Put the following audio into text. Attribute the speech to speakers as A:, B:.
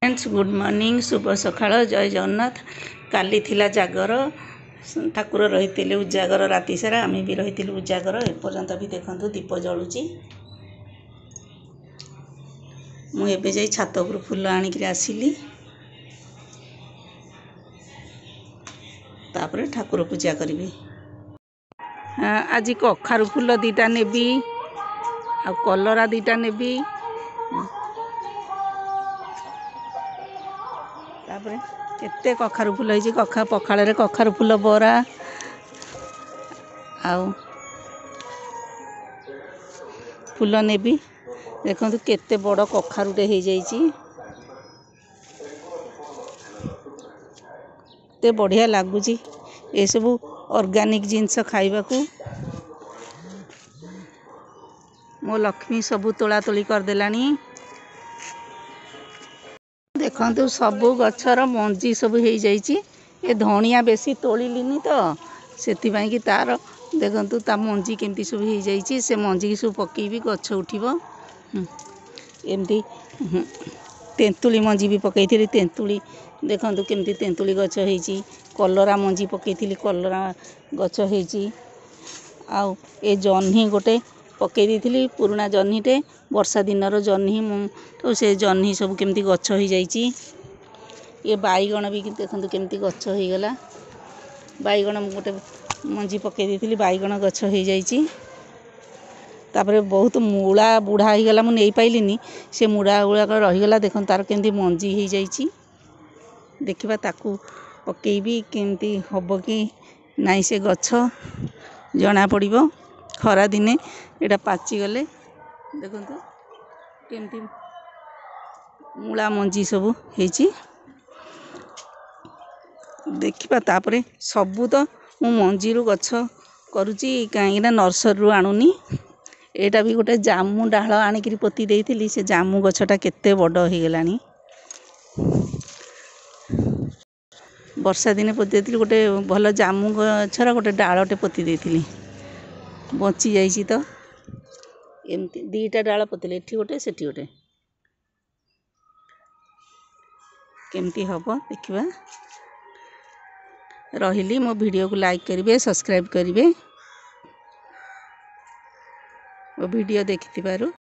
A: Friends good morning शुभ सकाळ जय जगन्नाथ। काली थिला जागर ठाकुर रही उजागर राति सारा आम भी रही उजागर एपर्यंत भी देखु दीप जलुची। मुझे जा छात उपर फूल आणिक आसिली तापर ठाकुर पूजा करी। आज कखारु फूल दीटा नेबी आ कलरा दीटा नेबी तापर केते कखारु फूल है पखाड़ कखारु फूल बरा आउ फूल नेबी। देखो केते बड़ कखारुटे हो जाइए ते बढ़िया लगुच ये सब ऑर्गेनिक जिनस खाइबा को। मो लक्ष्मी सबू तोला तोली करदेलानी। देखु सबू गचर मंजी सब हो जाइए ये धनिया बेसी तोलिनी तो से कि तार देखु ता मंजी केमती सब हो जाइए से मंजी की सब पकईबी गछ उठिब। एमती तेंतुली मंजी भी पकई थी तेंतुली देखु केमती तेंतुली गछ होइची। कलरा मंजी पकई थी कलरा गछ होइची। आउ ए जह्नी गोटे पकई दी पुराना जह्नीटे वर्षा दिनर जह्नी तो से जह्नी सब केमती गछ हो जाइए। ये बैगण भी देखु केमती गछ हो गला। बैगण गोटे मंजी पकई दी बैगण गछ हो जाइए। तापर बहुत मूला बुढ़ा हो गला मुझे पाइलिनी से मूला गुड़ाक रहीगला। देख तार केमती मंजी हो जाइए देखा ताकू पकईबी केमती हम कि नाई से गछ जना पड़िबो। खरा दिने एटा पाची गले देखु केमती मूला मंजी सब होइची देखा। तापर सबू तो मु मंजी गछ करुची कहीं नर्सरी आणुनी। एटा भी गोटे जामु डाल आणिक पोती देइथिली से जामु गछटा केते बड़ हो गलानी। वर्षा दिने पोती देइथिली गोटे भल जामु गछर गोटे डालटे पोती देइथिली बची जाइए। तो एमती दीटा डाल पोतिले एठी गोटे सेठी गोटे केमती हम देखा। रही मो वीडियो को लाइक करेंगे सब्सक्राइब करेंगे। मो वीडियो देखि।